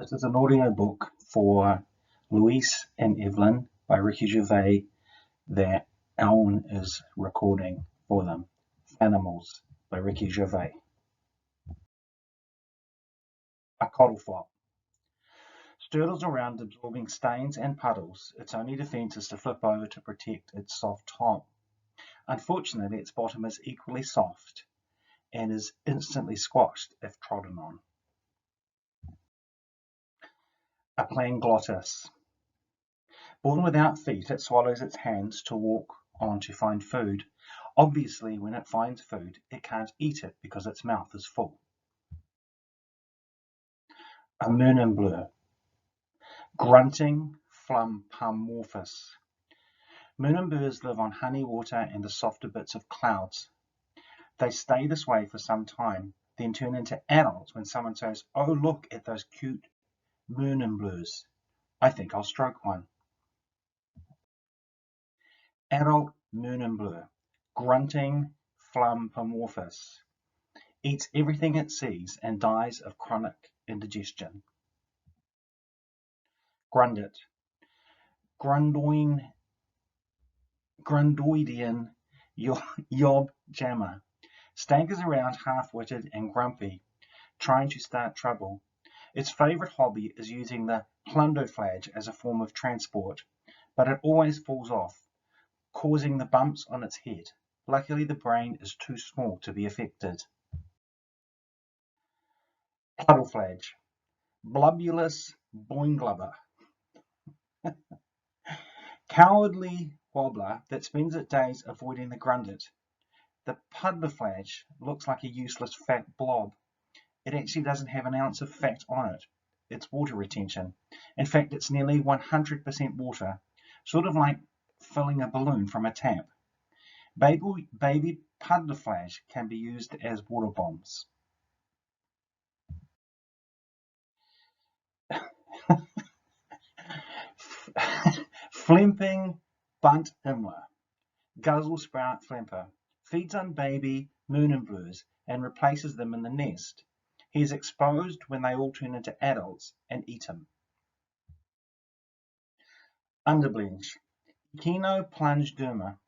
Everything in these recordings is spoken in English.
This is an audiobook for Louise and Evelyn by Ricky Gervais that Alwyn is recording for them. Flanimals by Ricky Gervais. A coddle flop. Sturtles around absorbing stains and puddles. Its only defense is to flip over to protect its soft top. Unfortunately, its bottom is equally soft and is instantly squashed if trodden on. A planglottis. Born without feet, it swallows its hands to walk on to find food. Obviously, when it finds food, it can't eat it because its mouth is full. A Mernimbler. Grunting Flumpamorphous. Mernimblers live on honey water and the softer bits of clouds. They stay this way for some time, then turn into adults when someone says, "Oh, look at those cute Mernimblers. I think I'll stroke one." Adult Mernimbler, grunting Flumpamorphous, eats everything it sees and dies of chronic indigestion. Grundit, Grundoidian yob jammer, staggers around half-witted and grumpy, trying to start trouble. Its favourite hobby is using the plundoflage as a form of transport, but it always falls off, causing the bumps on its head. Luckily, the brain is too small to be affected. Puddleflage, Blubulus boinglubber, cowardly wobbler that spends its days avoiding the Grundit. The puddleflage looks like a useless fat blob. It actually doesn't have an ounce of fat on it. It's water retention. In fact, it's nearly 100% water, sort of like filling a balloon from a tap. Baby puddleflage can be used as water bombs. Flimping bunt himmler, guzzle sprout flimper, feeds on baby Mernimblers and replaces them in the nest. He is exposed when they all turn into adults and eat him. Underblench, Echinoplungederma,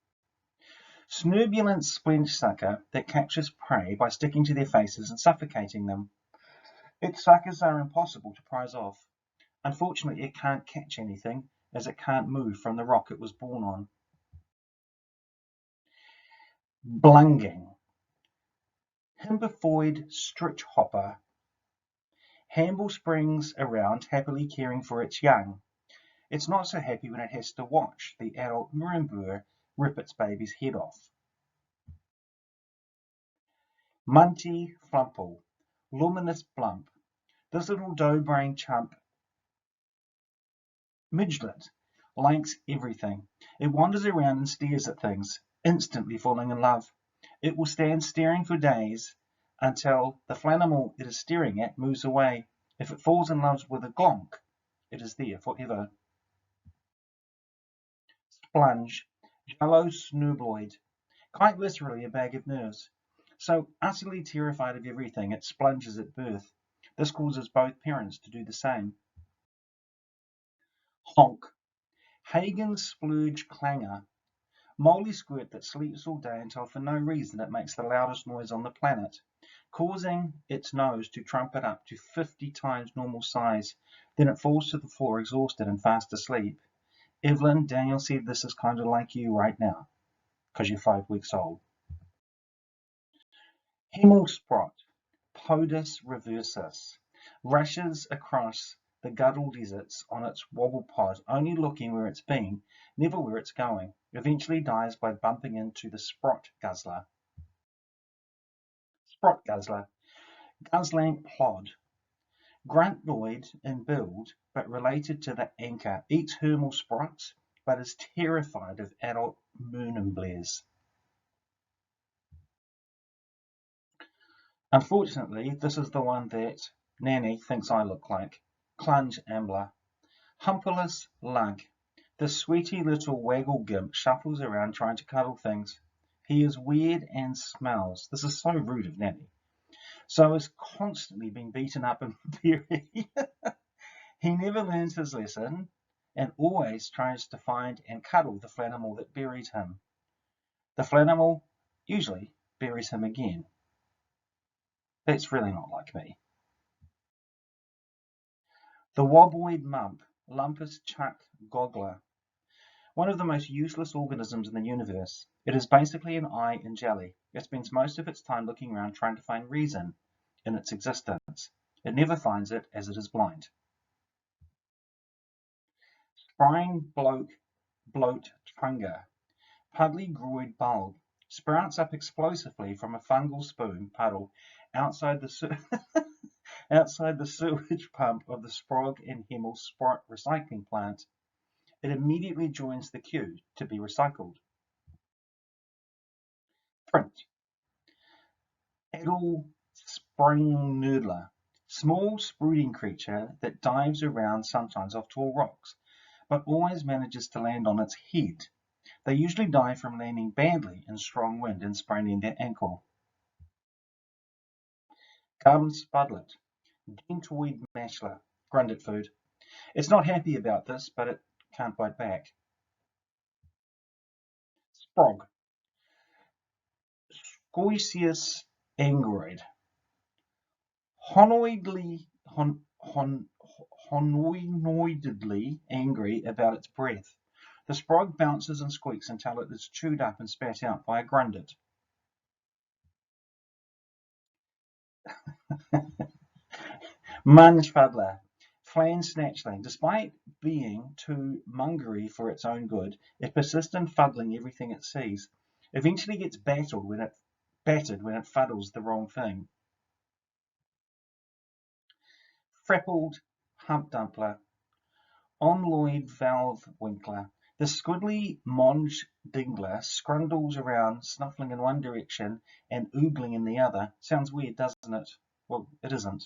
snurbulent sponge sucker that captures prey by sticking to their faces and suffocating them. Its suckers are impossible to prize off. Unfortunately, it can't catch anything, as it can't move from the rock it was born on. Blunging, Himberfoid stritchhopper, Hamble springs around happily caring for its young. It's not so happy when it has to watch the adult Mernimbler rip its baby's head off. Munty Flumple, luminous blump. This little dough-brained chump midget likes everything. It wanders around and stares at things, instantly falling in love. It will stand staring for days until the Flanimal it is staring at moves away. If it falls in love with a glonk, it is there forever. Splunge, jello snubloid, quite literally a bag of nerves. So utterly terrified of everything, it splunges at birth. This causes both parents to do the same. Honk, Hagen's splurge clanger, molly squirt that sleeps all day until for no reason it makes the loudest noise on the planet, causing its nose to trumpet up to 50 times normal size. Then it falls to the floor exhausted and fast asleep. Evelyn, Daniel said this is kind of like you right now, because you're 5 weeks old. Himmelsprot, Podus reversus, rushes across the Guddle deserts on its wobble pod, only looking where it's been, never where it's going. Eventually dies by bumping into the Sprot guzzler. Sprot guzzler, guzzling plod, gruntoid in build, but related to the anchor, eats hermal sprots, but is terrified of adult Mernimblers. Unfortunately, this is the one that Nanny thinks I look like. Clunge Ambler. Humperless Lug. The sweety little waggle gimp shuffles around trying to cuddle things. He is weird and smells. This is so rude of Nanny. So is constantly being beaten up and very He never learns his lesson and always tries to find and cuddle the Flanimal that buries him. The Flanimal usually buries him again. That's really not like me. The Woboid Mump, Lumpus Chuck Goggler. One of the most useless organisms in the universe. It is basically an eye in jelly. It spends most of its time looking around trying to find reason in its existence. It never finds it as it is blind. Sprying bloat trunga. Puddly groid bulb. Sprouts up explosively from a fungal spoon puddle outside the outside the sewage pump of the Sprog and Hemel Sprott recycling plant. It immediately joins the queue to be recycled. Print. Adel Springnerdler. Small sprouting creature that dives around sometimes off tall rocks, but always manages to land on its head. They usually die from landing badly in strong wind and spraining their ankle. Gum Spudlet. Dentoid Mashler. Grundit food. It's not happy about this, but it can't bite back. Sprog. Scoiceus angroid. Honoidly angry about its breath. The Sprog bounces and squeaks until it is chewed up and spat out by a Grundit. Munchfuddler. Flan Snatchling. Despite being too mungery for its own good, it persists in fuddling everything it sees. Eventually gets battered when it fuddles the wrong thing. Frappled Humpdumpler. Onloid Valve Winkler. The squiddly Monge Dingler scrundles around, snuffling in one direction and oogling in the other. Sounds weird, doesn't it? Well, it isn't.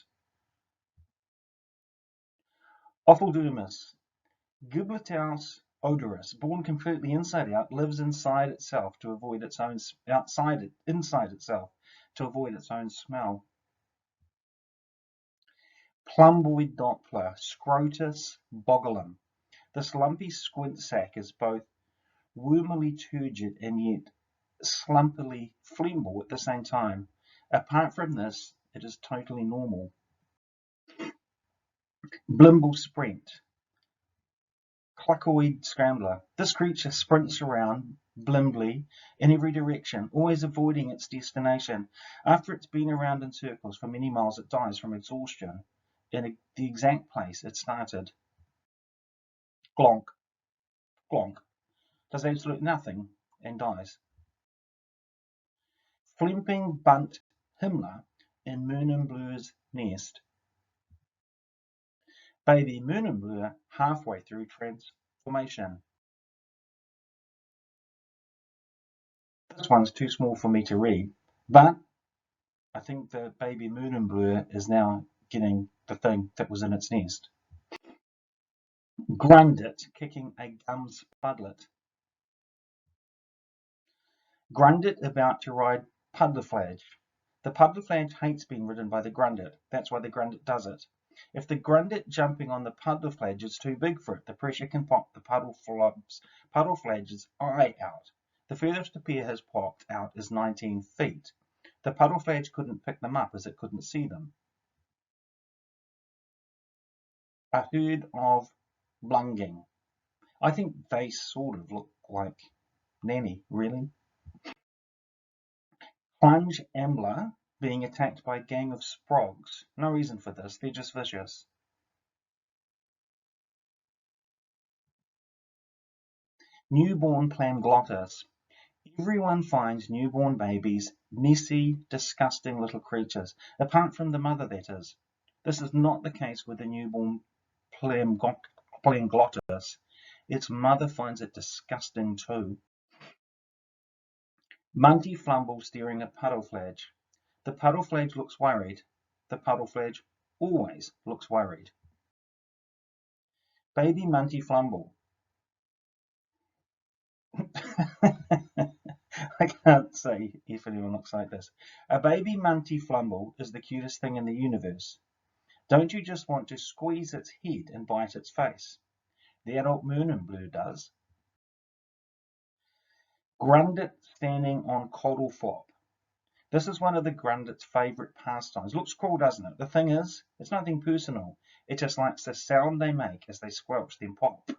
Opheldermis. Gibletaus odorous, born completely inside out, lives inside itself to avoid its own inside itself to avoid its own smell. Plumboid Doppler, Scrotus bogulum. This lumpy squint sack is both wormily turgid and yet slumpily flemble at the same time. Apart from this, it is totally normal. Blimble Sprent. Cluckoid Scrambler. This creature sprints around blimbly in every direction, always avoiding its destination. After it's been around in circles for many miles, it dies from exhaustion in the exact place it started. Glonk, glonk. Does absolutely nothing and dies. Flimping Bunt Himmler in Mernimbler's nest. Baby Mernimbler halfway through transformation. This one's too small for me to read, but I think the baby Mernimbler is now getting the thing that was in its nest. Grundit kicking a gum spudlet. Grundit about to ride Puddleflage. The Puddleflage hates being ridden by the Grundit. That's why the Grundit does it. If the Grundit jumping on the Puddleflage is too big for it, the pressure can pop the Puddleflage's eye out. The furthest the pair has popped out is 19 feet. The Puddleflage couldn't pick them up as it couldn't see them. A herd of blunging. I think they sort of look like Nanny, really. Plunge Ambler being attacked by a gang of Sprogs. No reason for this, they're just vicious. Newborn Planglottus. Everyone finds newborn babies messy, disgusting little creatures, apart from the mother, that is. This is not the case with the newborn Planglottus. Its mother finds it disgusting too. Munty Flumple staring at Puddleflage. The Puddleflage looks worried. The Puddleflage always looks worried. Baby Munty Flumple. I can't say if anyone looks like this. A baby Munty Flumple is the cutest thing in the universe. Don't you just want to squeeze its head and bite its face? The adult Mernimbler does. Grundit standing on coddle flop. This is one of the Grundit's favourite pastimes. Looks cool, doesn't it? The thing is, it's nothing personal. It just likes the sound they make as they squelch, then pop.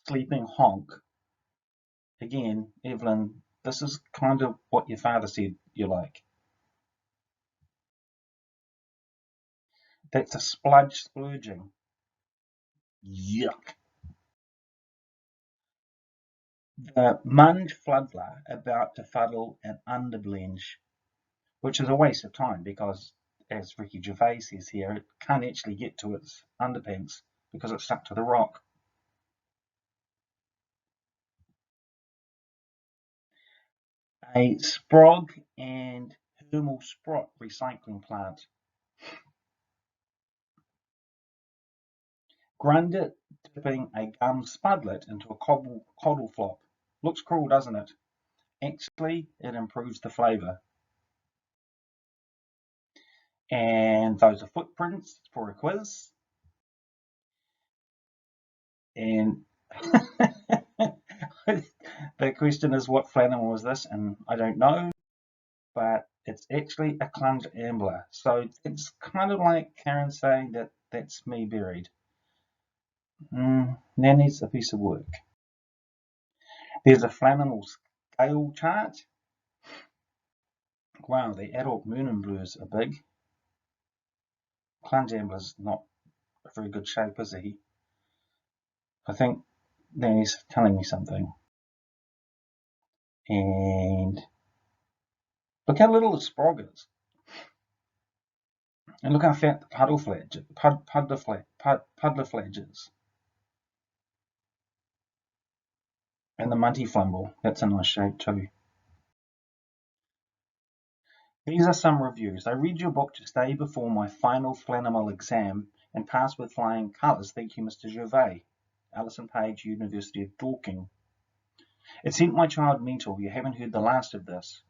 Sleeping Honk. Again, Evelyn, this is kind of what your father said you like. That's a spludge splurging. Yuck. The Munty Flumple about to fuddle an underblench, which is a waste of time because, as Ricky Gervais says here, it can't actually get to its underpants because it's stuck to the rock. A Sprog and Thermal Sprot recycling plant. Grundit dipping a gum spudlet into a coddle flop. Looks cruel, doesn't it? Actually, it improves the flavour. And those are footprints for a quiz. And the question is, what Flanimal was this? And I don't know, but it's actually a clumsy ambler. So it's kind of like Karen saying that that's me buried. Now needs a piece of work. There's a Flanimals scale chart. Wow, the adult Mernimbler's are big. Clumsy ambler's not a very good shape, is he? I think Danny's telling me something. And look how little the Sprog is. And look how fat the puddler is. And the Munty Flumple, that's a nice shape too. These are some reviews. I read your book just day before my final Flanimal exam and passed with flying colours. Thank you, Mr. Gervais. Alison Page, University of Dorking. It sent my child mental. You haven't heard the last of this.